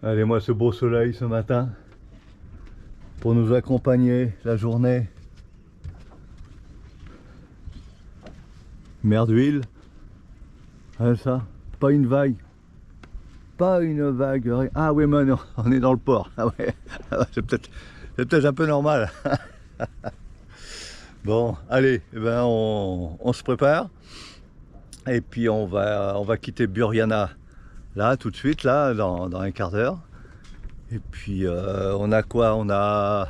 Allez, moi ce beau soleil ce matin pour nous accompagner la journée. Mer d'huile. Hein, ça, pas une vague. Pas une vague. Ah oui, mais non, on est dans le port. Ah ouais, c'est peut-être un peu normal. Bon, allez, eh ben on se prépare. Et puis on va quitter Burjana là tout de suite, là, dans un quart d'heure. Et puis on a quoi? On a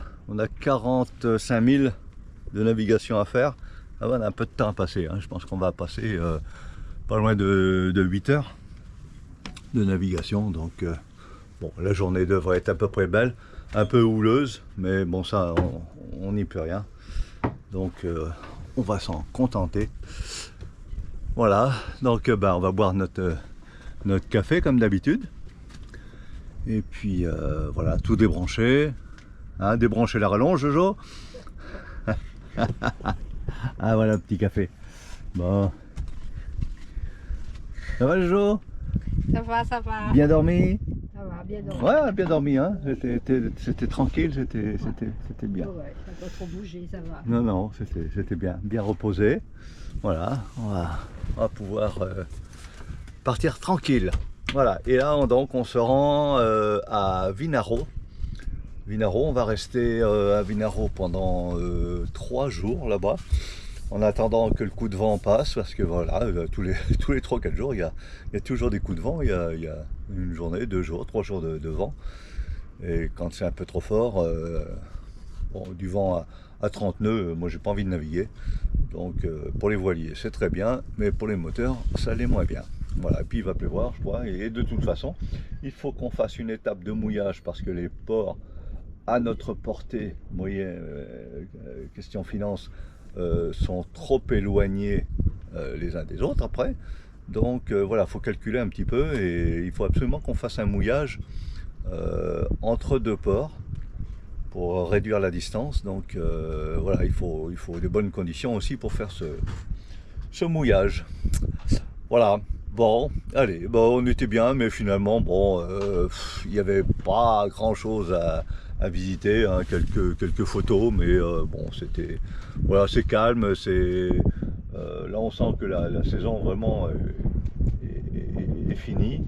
45 000 de navigation à faire. Ah ouais, on a un peu de temps à passer, hein. Je pense qu'on va passer pas loin de 8 heures de navigation. Donc bon, la journée devrait être à peu près belle, un peu houleuse, mais bon, ça on n'y peut rien. Donc on va s'en contenter. Voilà, donc on va boire notre café comme d'habitude. Et puis voilà, tout débrancher. Hein, débrancher la rallonge, Jojo. Ah voilà, petit café. Bon. Ça va, Jojo? Ça va, ça va. Bien dormi? Ça va, bien dormi. Ouais, bien dormi, hein. C'était tranquille, c'était bien. Ouais, ça n'a pas trop bougé, ça va. Non, non, c'était bien reposé. Voilà, on va pouvoir partir tranquille. Voilà, et là, donc, on se rend à Vinaro. Vinaro, on va rester à Vinaro pendant 3 jours là-bas, en attendant que le coup de vent passe, parce que voilà, tous les 3-4 jours, il y a toujours des coups de vent, il y a une journée, 2 jours, 3 jours de vent, et quand c'est un peu trop fort, bon, du vent à 30 nœuds, moi j'ai pas envie de naviguer, donc pour les voiliers c'est très bien, mais pour les moteurs ça l'est moins bien. Voilà, et puis il va pleuvoir, je crois, et de toute façon, il faut qu'on fasse une étape de mouillage, parce que les ports à notre portée, moyen, question finance, sont trop éloignés les uns des autres après. Donc voilà, il faut calculer un petit peu, et il faut absolument qu'on fasse un mouillage entre 2 ports pour réduire la distance. Donc voilà, il faut de bonnes conditions aussi pour faire ce mouillage. Voilà. Bon, allez, bon, on était bien, mais finalement, bon, il n'y avait pas grand-chose à visiter, hein, quelques photos, mais bon, c'était, voilà, c'est calme, là on sent que la saison vraiment est finie,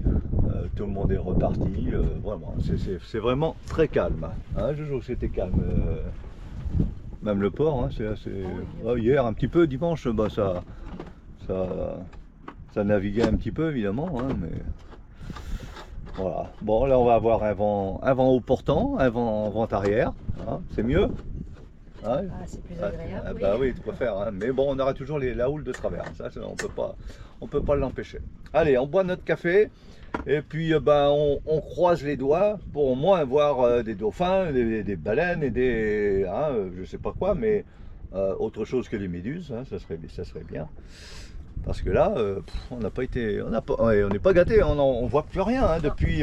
tout le monde est reparti, vraiment, c'est vraiment très calme, hein, Jojo, c'était calme, même le port, hein, c'est assez, ouais, hier un petit peu, dimanche, bah ça naviguait un petit peu évidemment, hein, mais voilà. Bon, là on va avoir un vent au portant, un vent arrière, hein, c'est mieux. Hein, Ah, c'est plus agréable. Oui. bah oui, tu peux faire, hein. Mais bon, on aura toujours la houle de travers, ça on peut pas l'empêcher. Allez, on boit notre café, et puis on croise les doigts pour au moins voir des dauphins, des baleines et des, hein, je sais pas quoi, mais autre chose que les méduses, hein, ça serait bien. Parce que là, on n'a pas été, on n'est pas gâté, on voit plus rien, hein, depuis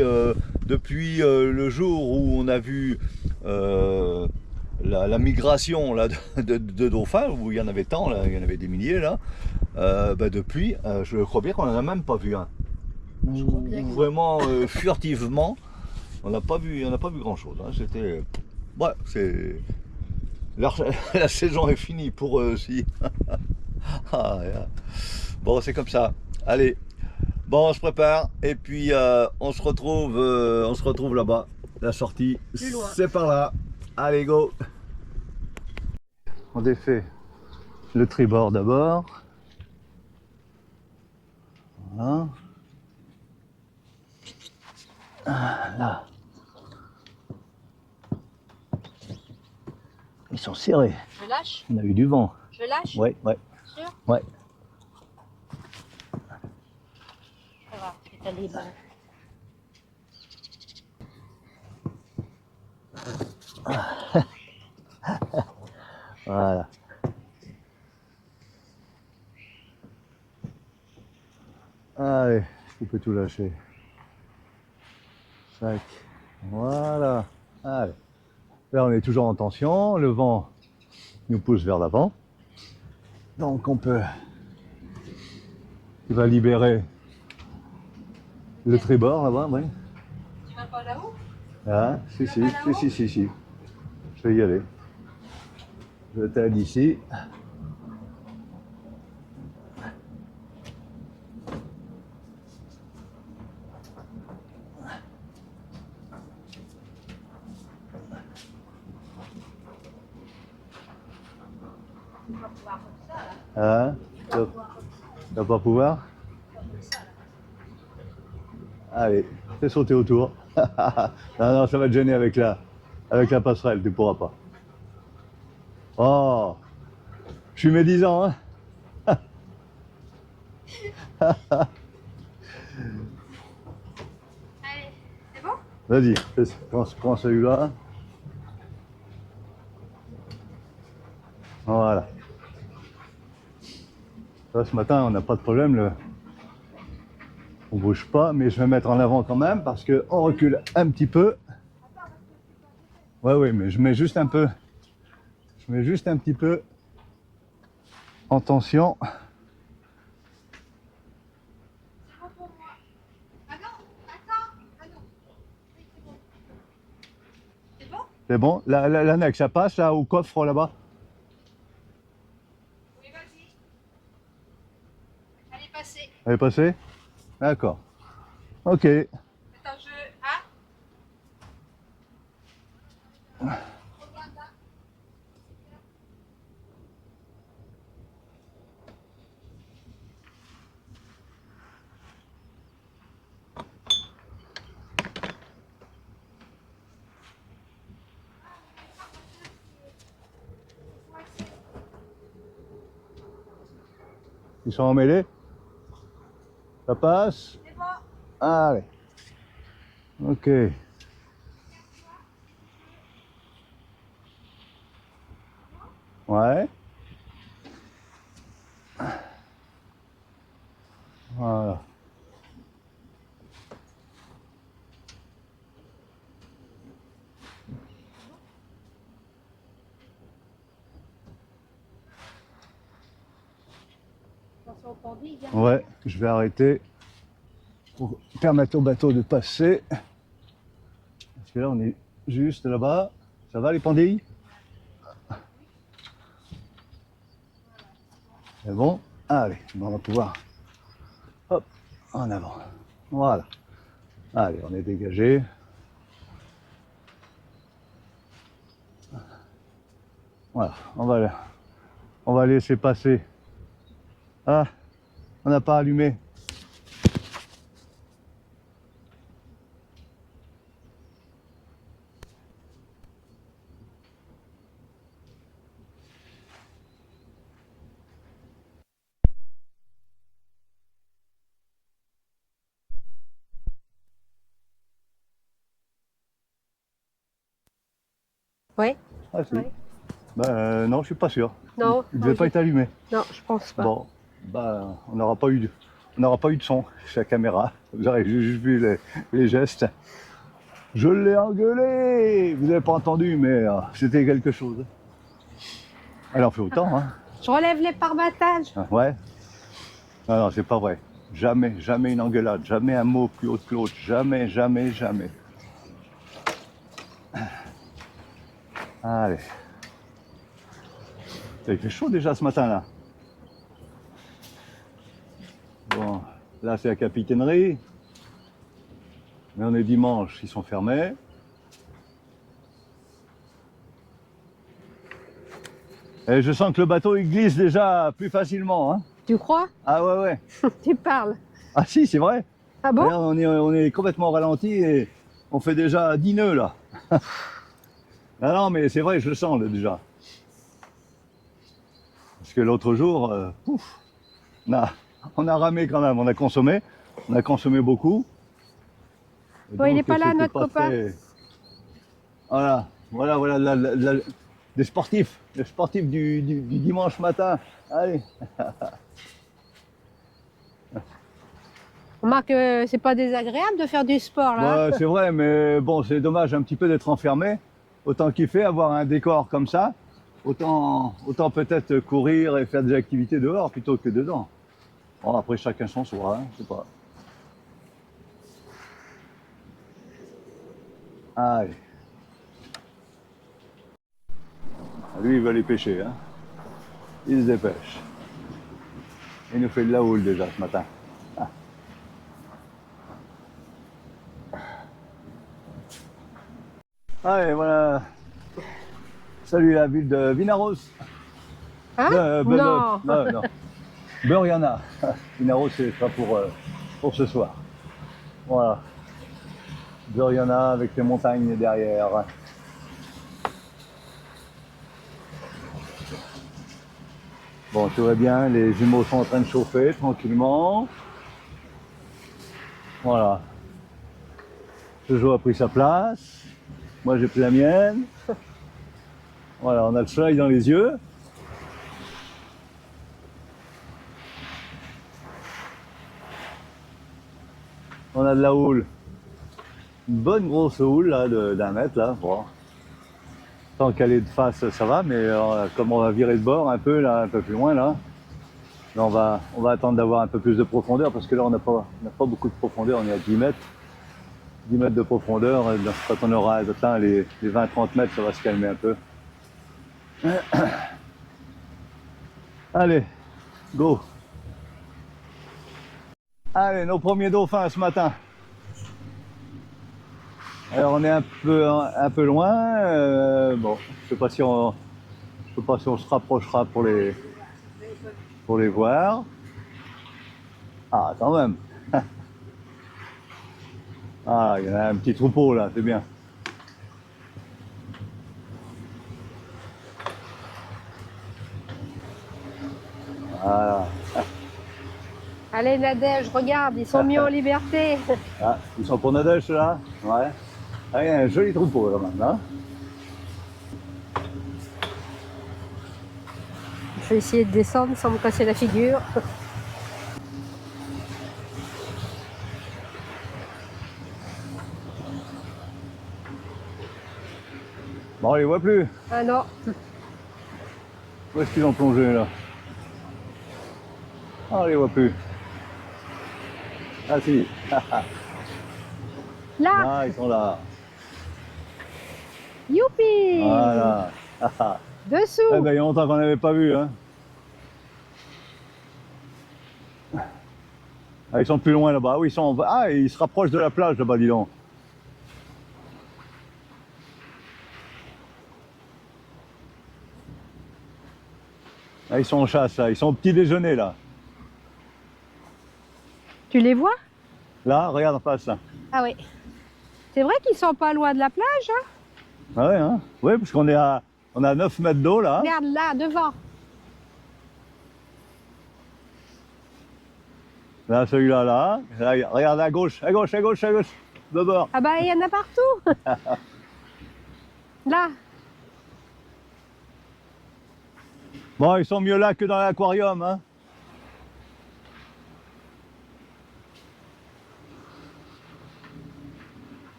le jour où on a vu la migration là, de dauphins, où il y en avait tant, là, il y en avait des milliers là. Depuis, je crois bien qu'on n'en a même pas vu un. Ou vraiment furtivement, on n'a pas vu grand chose. Hein, c'était, ouais, c'est la saison est finie pour eux aussi. Ah, yeah. Bon, c'est comme ça. Allez, bon, on se prépare, et puis on se retrouve là-bas. La sortie, c'est par là. Allez, go. On défait le tribord d'abord. Voilà. Là. Ils sont serrés. Je lâche? On a eu du vent. Je lâche? Ouais. Sûr? Ouais. Ça va, c'est libre. Voilà. Allez, tu peux tout lâcher. Tac. Voilà. Allez. Là, on est toujours en tension. Le vent nous pousse vers l'avant. Donc, il va libérer le tribord là-bas, ouais. Tu vas pas là-haut? Ah, si, si. Je vais y aller. Je t'aide ici. Hein? Tu vas pas pouvoir? Allez, fais sauter autour. Non, ça va te gêner avec la passerelle, tu pourras pas. Oh, je suis médisant, hein? Allez, c'est bon? Vas-y, prends celui-là. Voilà. Là, ce matin, on n'a pas de problème. On bouge pas, mais je vais mettre en avant quand même parce qu'on recule un petit peu. Ouais, mais je mets juste un peu. Je mets juste un petit peu en tension. C'est bon? L'annexe, ça passe là au coffre là-bas? Oui, vas-y. Elle est passée. Elle est passée? D'accord. Ok. Attends, Ils sont emmêlés? Ça passe? C'est bon. Allez. Ok. Ouais. Voilà. Attention au pendu, hein. Ouais, je vais arrêter pour permettre au bateau de passer. Parce que là, on est juste là-bas. Ça va les pandilles? C'est bon? Allez, on va pouvoir. Hop, en avant. Voilà. Allez, on est dégagé. Voilà, on va laisser passer. Ah, on n'a pas allumé. Ouais. Ah si. Ouais. Non, je suis pas sûr. Non. Il ne devait pas être allumé. Non, je pense pas. Bon, on n'aura pas eu de son sur la caméra. Vous aurez juste vu les gestes. Je l'ai engueulé. Vous n'avez pas entendu, mais c'était quelque chose. Elle en fait autant, hein. Je relève les pare-batages. Ouais. Non, c'est pas vrai. Jamais une engueulade. Jamais un mot plus haut que l'autre. Jamais. Allez. Il fait chaud déjà ce matin là. Bon, là c'est la capitainerie. Mais on est dimanche, ils sont fermés. Et je sens que le bateau il glisse déjà plus facilement. Hein. Tu crois? Ah ouais. Tu parles. Ah si, c'est vrai. Ah bon? Regarde, on est complètement ralenti et on fait déjà 10 nœuds là. Ah non, mais c'est vrai, je le sens là, déjà. Parce que l'autre jour, on a ramé quand même, on a consommé beaucoup. Bon, il n'est pas là, notre copain. Voilà, des sportifs, les sportifs du dimanche matin. Allez. Remarque que c'est pas désagréable de faire du sport là. Bah, c'est vrai, mais bon, c'est dommage un petit peu d'être enfermé. Autant kiffer, avoir un décor comme ça. Autant peut-être courir et faire des activités dehors plutôt que dedans. Bon, après, chacun son soi, hein, je sais pas. Allez. Lui, il va aller pêcher. Hein. Il se dépêche. Il nous fait de la houle déjà ce matin. Ah. Allez, voilà. Salut la ville de Vinaros. Hein? Non. Non. Burriana. Vinaros, c'est pas pour ce soir. Voilà. Burriana avec les montagnes derrière. Bon, tout va bien, les jumeaux sont en train de chauffer tranquillement. Voilà. Jojo a pris sa place. Moi, j'ai pris la mienne. Voilà, on a le soleil dans les yeux. On a de la houle. Une bonne grosse houle là, d'un mètre là. Bon. Tant qu'elle est de face, ça va, mais comme on va virer de bord un peu là, un peu plus loin là, on va attendre d'avoir un peu plus de profondeur parce que là on n'a pas beaucoup de profondeur, on est à 10 mètres. 10 mètres de profondeur, quand on aura atteint les 20-30 mètres, ça va se calmer un peu. Allez, go. Allez, nos premiers dauphins ce matin. Alors on est un peu loin. Bon, je sais pas si on se rapprochera pour les voir. Ah, quand même. Ah, il y en a un petit troupeau là, c'est bien. Voilà. Allez Nadège, regarde, ils sont mis en liberté. Ah, ils sont pour Nadège là. Ouais. Ah, il y a un joli troupeau là maintenant. Je vais essayer de descendre sans me casser la figure. Bon, on les voit plus. Ah non. Où est-ce qu'ils ont plongé là? Ah, on les voit plus. Ah si. Là. Ah, ils sont là. Youpi. Voilà. Dessous. Eh ben, il y a longtemps qu'on n'avait pas vu. Hein. Ah, ils sont plus loin là-bas. Oui, ils se rapprochent de la plage là-bas, dis donc. Ah, ils sont en chasse là. Ils sont au petit déjeuner là. Tu les vois? Là, regarde en face là. Ah oui. C'est vrai qu'ils sont pas loin de la plage, hein? Ah ouais, hein? Oui, parce qu'on est à 9 mètres d'eau là. Regarde là, devant. Là, celui-là, là. Regarde à gauche, à gauche, à gauche, à gauche. De bord. Ah bah il y en a partout. Là. Bon, ils sont mieux là que dans l'aquarium, hein.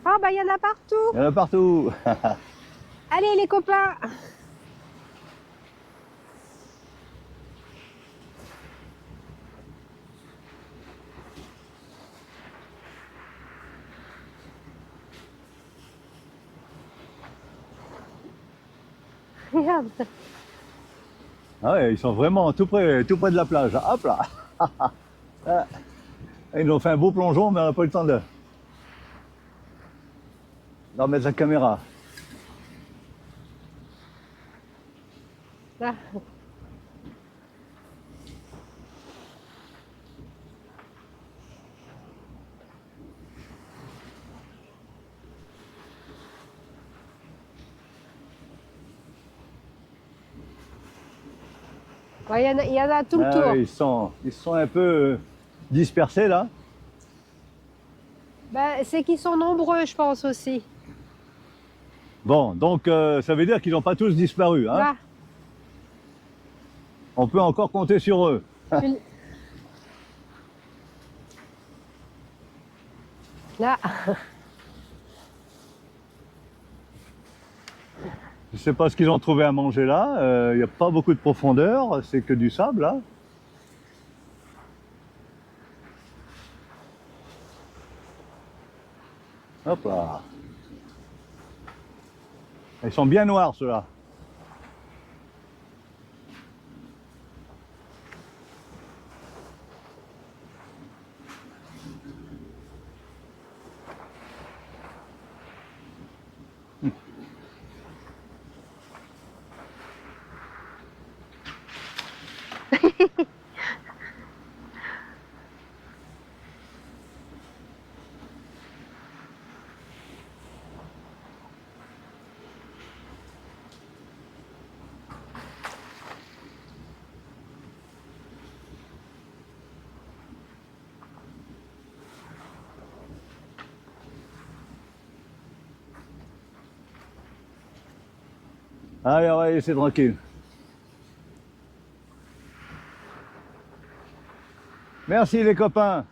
Ah bah il y en a partout. Il y en a partout. Allez les copains. Regarde. Ah ouais, ils sont vraiment tout près de la plage. Hop là. Ah. Ils nous ont fait un beau plongeon, mais on n'a pas eu le temps d'en mettre la caméra. Là. Ouais, il y en a tout le tour. Ouais, ils sont un peu dispersés là. Ben, c'est qu'ils sont nombreux, je pense aussi. Bon, donc ça veut dire qu'ils n'ont pas tous disparu. Hein. Là. On peut encore compter sur eux. Là. Je ne sais pas ce qu'ils ont trouvé à manger là. Il n'y a pas beaucoup de profondeur, c'est que du sable là. Hop là. Ils sont bien noirs ceux-là. Allez, on va laisser tranquille. Merci les copains.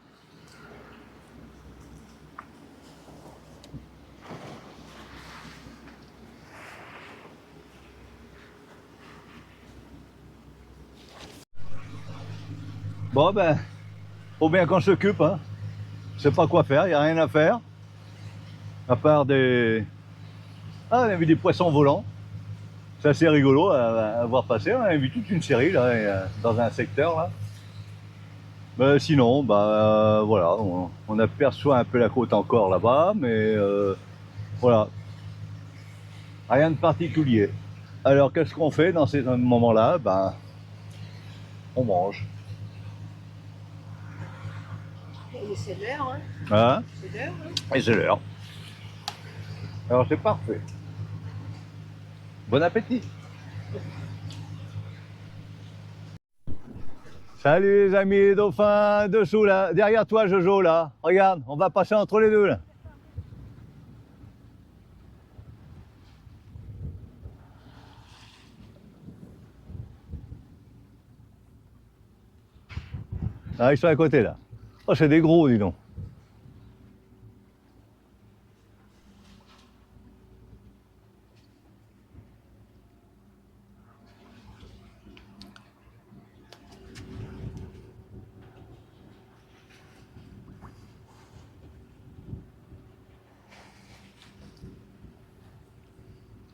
Bon ben, faut bien qu'on s'occupe, hein. Je sais pas quoi faire, il n'y a rien à faire. À part des... Ah, on a vu des poissons volants. C'est assez rigolo à voir passer. On a vu toute une série là, dans un secteur là. Mais sinon, bah voilà, on aperçoit un peu la côte encore là-bas, mais voilà, rien de particulier. Alors qu'est-ce qu'on fait dans ces moments-là? Ben, on mange. Et c'est l'heure, hein. Hein? C'est l'heure, hein. Et c'est l'heure. Alors c'est parfait. Bon appétit. Salut les amis les dauphins, dessous là, derrière toi Jojo là, regarde, on va passer entre les deux là. Ah, ils sont à côté là. Oh, c'est des gros, dis donc.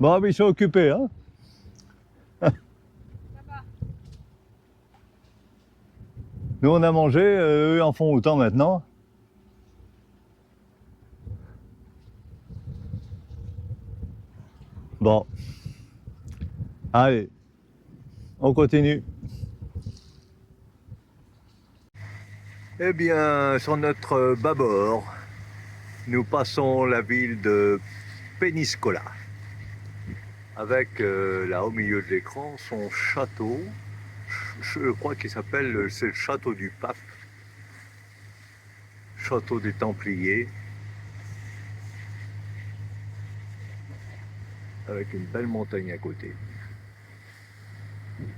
Bon, mais ils sont occupés, hein. Nous, on a mangé, eux en font autant maintenant. Bon. Allez, on continue. Eh bien, sur notre bâbord, nous passons la ville de Péniscola. Avec là au milieu de l'écran son château. Je crois qu'il s'appelle, c'est le château du Pape. Château des Templiers. Avec une belle montagne à côté.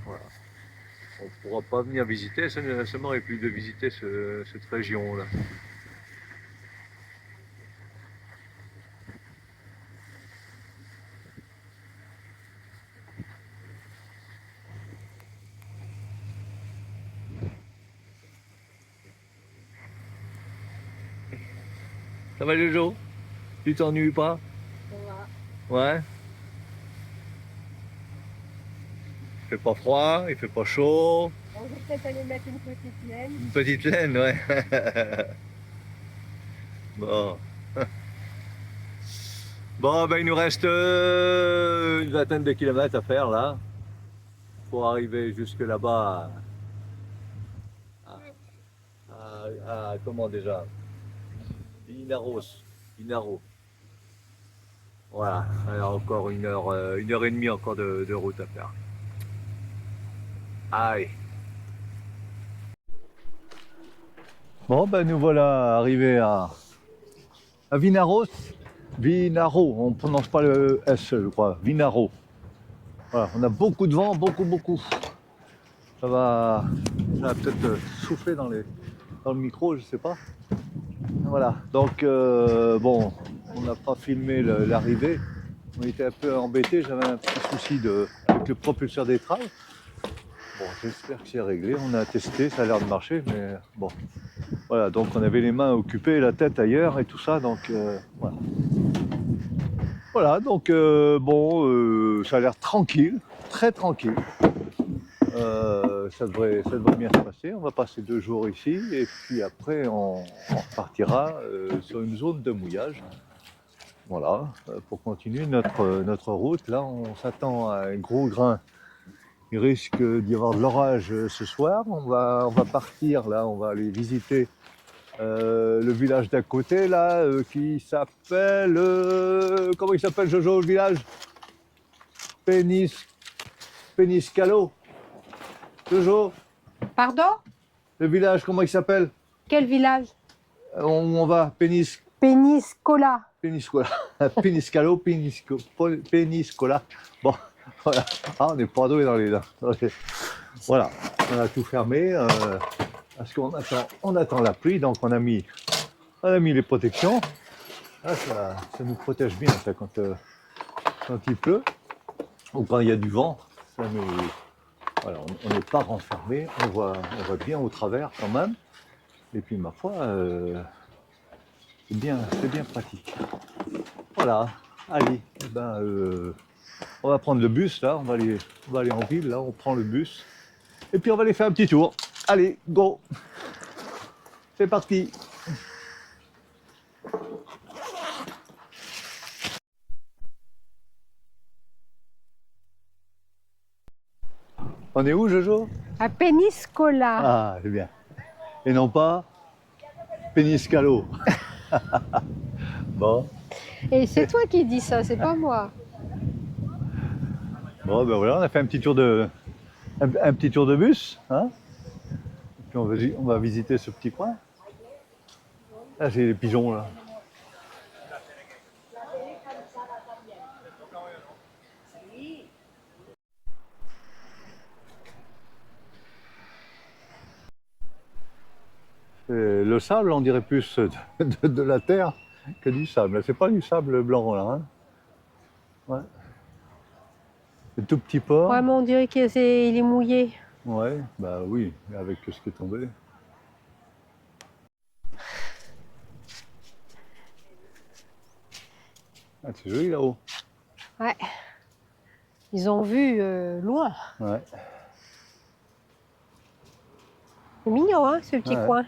Voilà. On ne pourra pas venir visiter, ça m'aurait plu de visiter cette région-là. Ça va Jojo? Tu t'ennuies pas? Ça va. Ouais. Il fait pas froid, il fait pas chaud. On va peut-être aller mettre une petite laine. Une petite laine, ouais. Bon. Bon, ben il nous reste une vingtaine de kilomètres à faire là. Pour arriver jusque là-bas. Comment déjà? Vinaro. Voilà, alors encore une heure et demie encore de route à faire. Allez. Bon, ben nous voilà arrivés à Vinaros. Vinaro, on ne prononce pas le S, je crois. Vinaro. Voilà, on a beaucoup de vent, beaucoup. Ça va peut-être souffler dans le micro, je sais pas. Voilà, donc bon, on n'a pas filmé l'arrivée. On était un peu embêtés, j'avais un petit souci avec le propulseur d'étrave. Bon, j'espère que c'est réglé, on a testé, ça a l'air de marcher, mais bon, Voilà, donc on avait les mains occupées, la tête ailleurs et tout ça, donc voilà. Voilà, donc ça a l'air tranquille, très tranquille. Ça devrait bien se passer. On va passer 2 jours ici et puis après on repartira sur une zone de mouillage. Voilà, pour continuer notre route. Là, on s'attend à un gros grain. Il risque d'y avoir de l'orage ce soir. On va partir là, on va aller visiter le village d'à côté là, qui s'appelle comment il s'appelle, Jojo, le village? Peniscalo. Jojo, Pardon? le village, comment il s'appelle? Quel village? On va Peniscola. Peniscola. Peniscola. Bon, voilà. Ah, on n'est pas doué dans les. Voilà, on a tout fermé parce qu'on attend la pluie, donc on a mis les protections. Ah, ça nous protège bien ça, quand il pleut ou quand il y a du vent. Ça nous, voilà, on n'est pas renfermé, on voit bien au travers quand même. Et puis ma foi, c'est bien pratique. Voilà, allez, on va prendre le bus là, on va aller en ville là, on prend le bus. Et puis on va aller faire un petit tour. Allez, go! C'est parti! On est où, Jojo? À Peniscola. Ah, c'est bien. Et non pas Peniscalo. Bon. Et c'est toi qui dis ça, c'est pas moi. Bon, ben voilà, on a fait un petit tour de bus, hein. Puis on va visiter ce petit coin. Là, j'ai les pigeons là. Le sable, on dirait plus de la terre que du sable. C'est pas du sable blanc là, hein. Ouais. Le tout petit port. Ouais, mais on dirait qu'il est mouillé. Ouais, bah oui, avec ce qui est tombé. Ah, c'est joli là-haut. Ouais. Ils ont vu loin. Ouais. C'est mignon, hein, ce petit coin.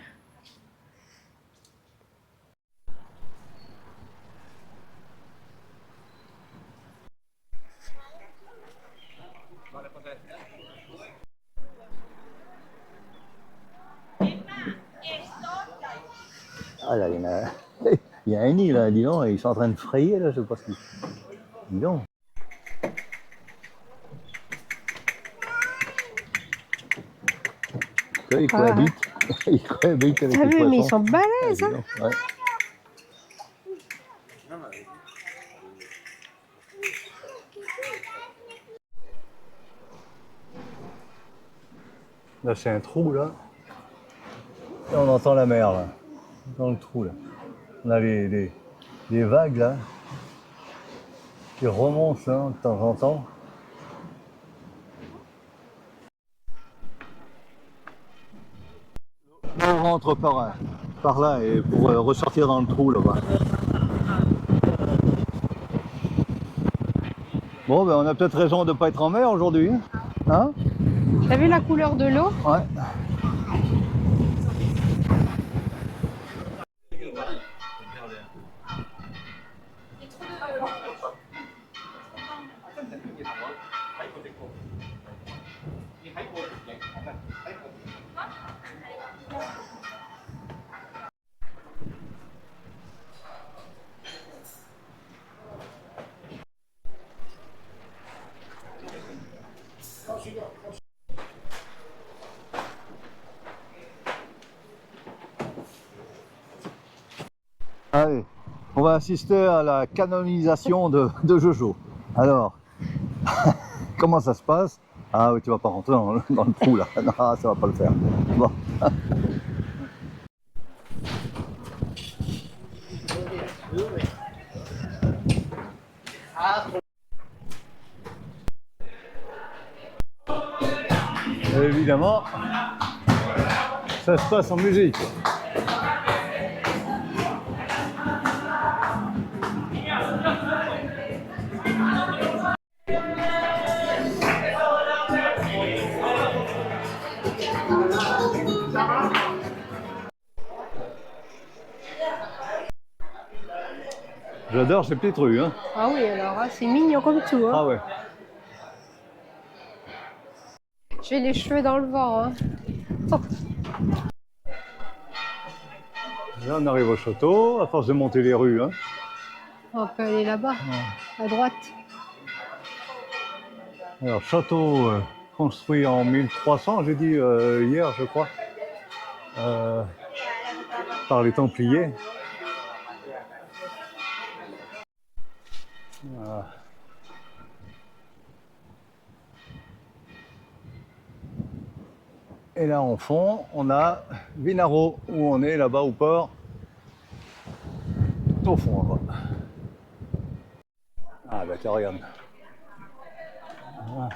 Ah là, il y a un nid là, dis donc, ils sont en train de frayer là, je sais pas ce qu'ils. Dis donc. Ils cohabitent. Ils cohabitent avec les poissons. Mais ils sont balèzes, hein. Ouais. Là, c'est un trou là. Et on entend la mer là, dans le trou là. On a les vagues là qui remontent là, de temps en temps. On rentre par là et pour ressortir dans le trou là-bas. Bon, ben on a peut-être raison de ne pas être en mer aujourd'hui, hein? T'as vu la couleur de l'eau? Ouais. Allez, on va assister à la canonisation de Jojo. Alors, comment ça se passe? Ah oui, tu vas pas rentrer dans le trou là. Non, ça va pas le faire. Bon. Et évidemment, ça se passe en musique. J'adore ces petites rues. Hein. Ah oui, alors, hein, c'est mignon comme tout. Hein. Ah ouais. J'ai les cheveux dans le vent. Hein. Oh. Là, on arrive au château, à force de monter les rues. Hein. On peut aller là-bas, à droite. Alors, château construit en 1300, j'ai dit hier, je crois, par les Templiers. Voilà. Et là, en fond, on a Vinaro, où on est là-bas au port. Au fond, là-bas. Ah, bah tiens, regarde. Voilà.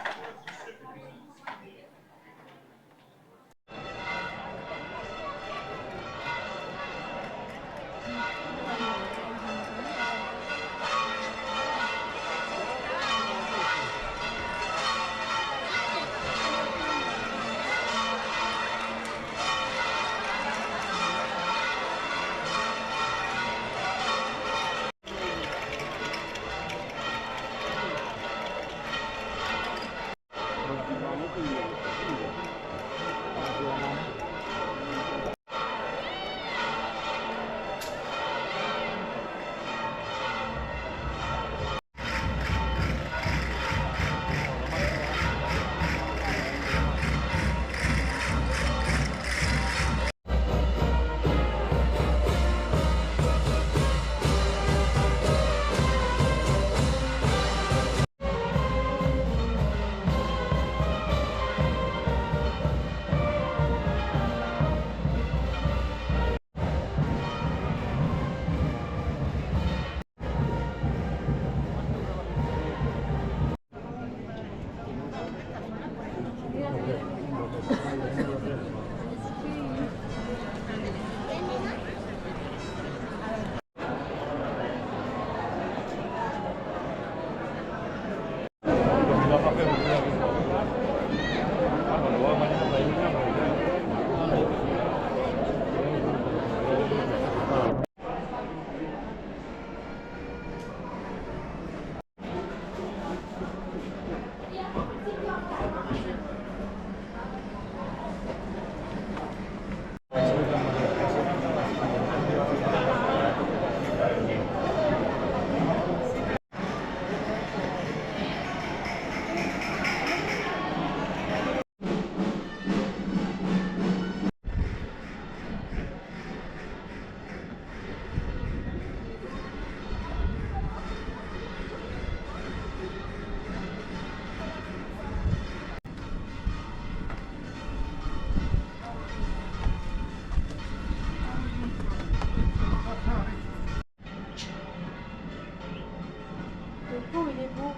Le pot, il est beau.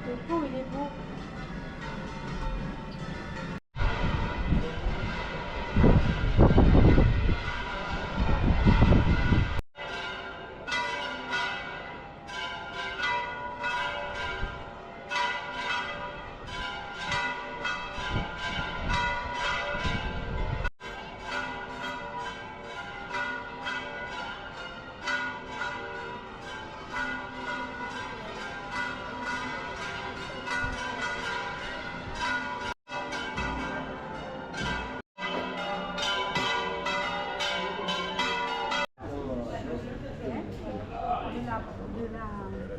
Le pot, il est beau.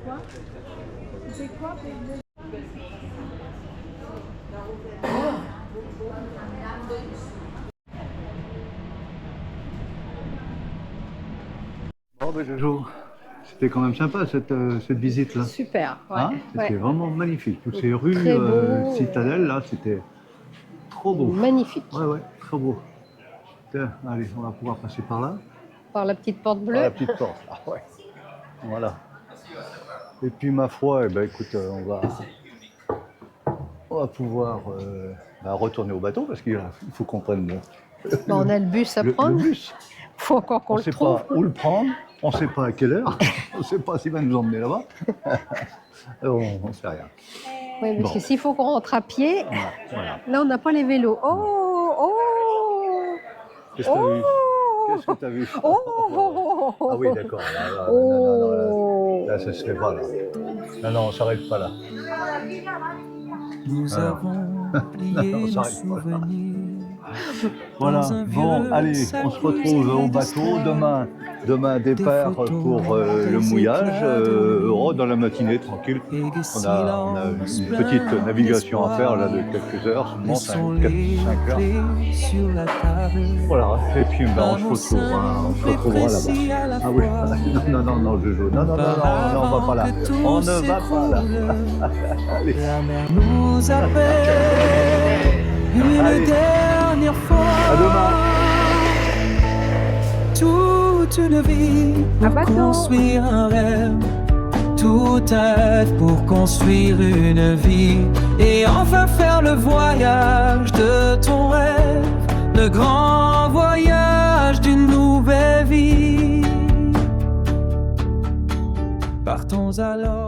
Quoi? C'est quoi? Oh, ben Jojo, c'était quand même sympa cette visite-là. Super, ouais. Hein, c'était ouais. vraiment magnifique. Toutes ces rues Très beau. citadelles, là, c'était trop beau. Magnifique. Ouais, ouais, trop beau. Tiens, allez, on va pouvoir passer par là. Par la petite porte Par la bleue. petite porte. Ah ouais. Voilà. Et puis, ma foi, eh ben, écoute, on on va pouvoir retourner au bateau parce qu'il faut qu'on prenne Bon, on a le bus à le prendre. bus. Faut encore qu'on On ne le sait trouve. pas où le prendre, on ne sait pas à quelle heure, on ne sait pas s'il va nous emmener là-bas. On ne sait rien. Oui, parce Bon. que s'il faut qu'on rentre à pied, Voilà. là, on n'a pas les vélos. Oh, Qu'est-ce que tu as vu? Qu'est-ce que tu as vu? oh, Ah oui, d'accord. Là, oh. là, ça se fait pas là. Non, on s'arrête pas là. Nous Alors. avons plié Non, on nos s'arrête pas là. souvenirs. Voilà, Dans un bon, vieux allez, sac on se retrouve au bateau demain. Demain, départ pour le mouillage, dans la matinée, tranquille. On a une petite navigation à faire là de quelques heures, seulement 4-5 heures. Sur la table. Voilà, et puis on se retrouvera là-bas. Ah oui, non, Jojo, non, on va pas là. On ne va pas là. Allez. La mer nous appelle une Allez. dernière fois. À demain. Toute une vie À pour bateau. construire un rêve. Tout aide pour construire une vie. Et enfin faire le voyage de ton rêve. Le grand voyage d'une nouvelle vie. Partons alors.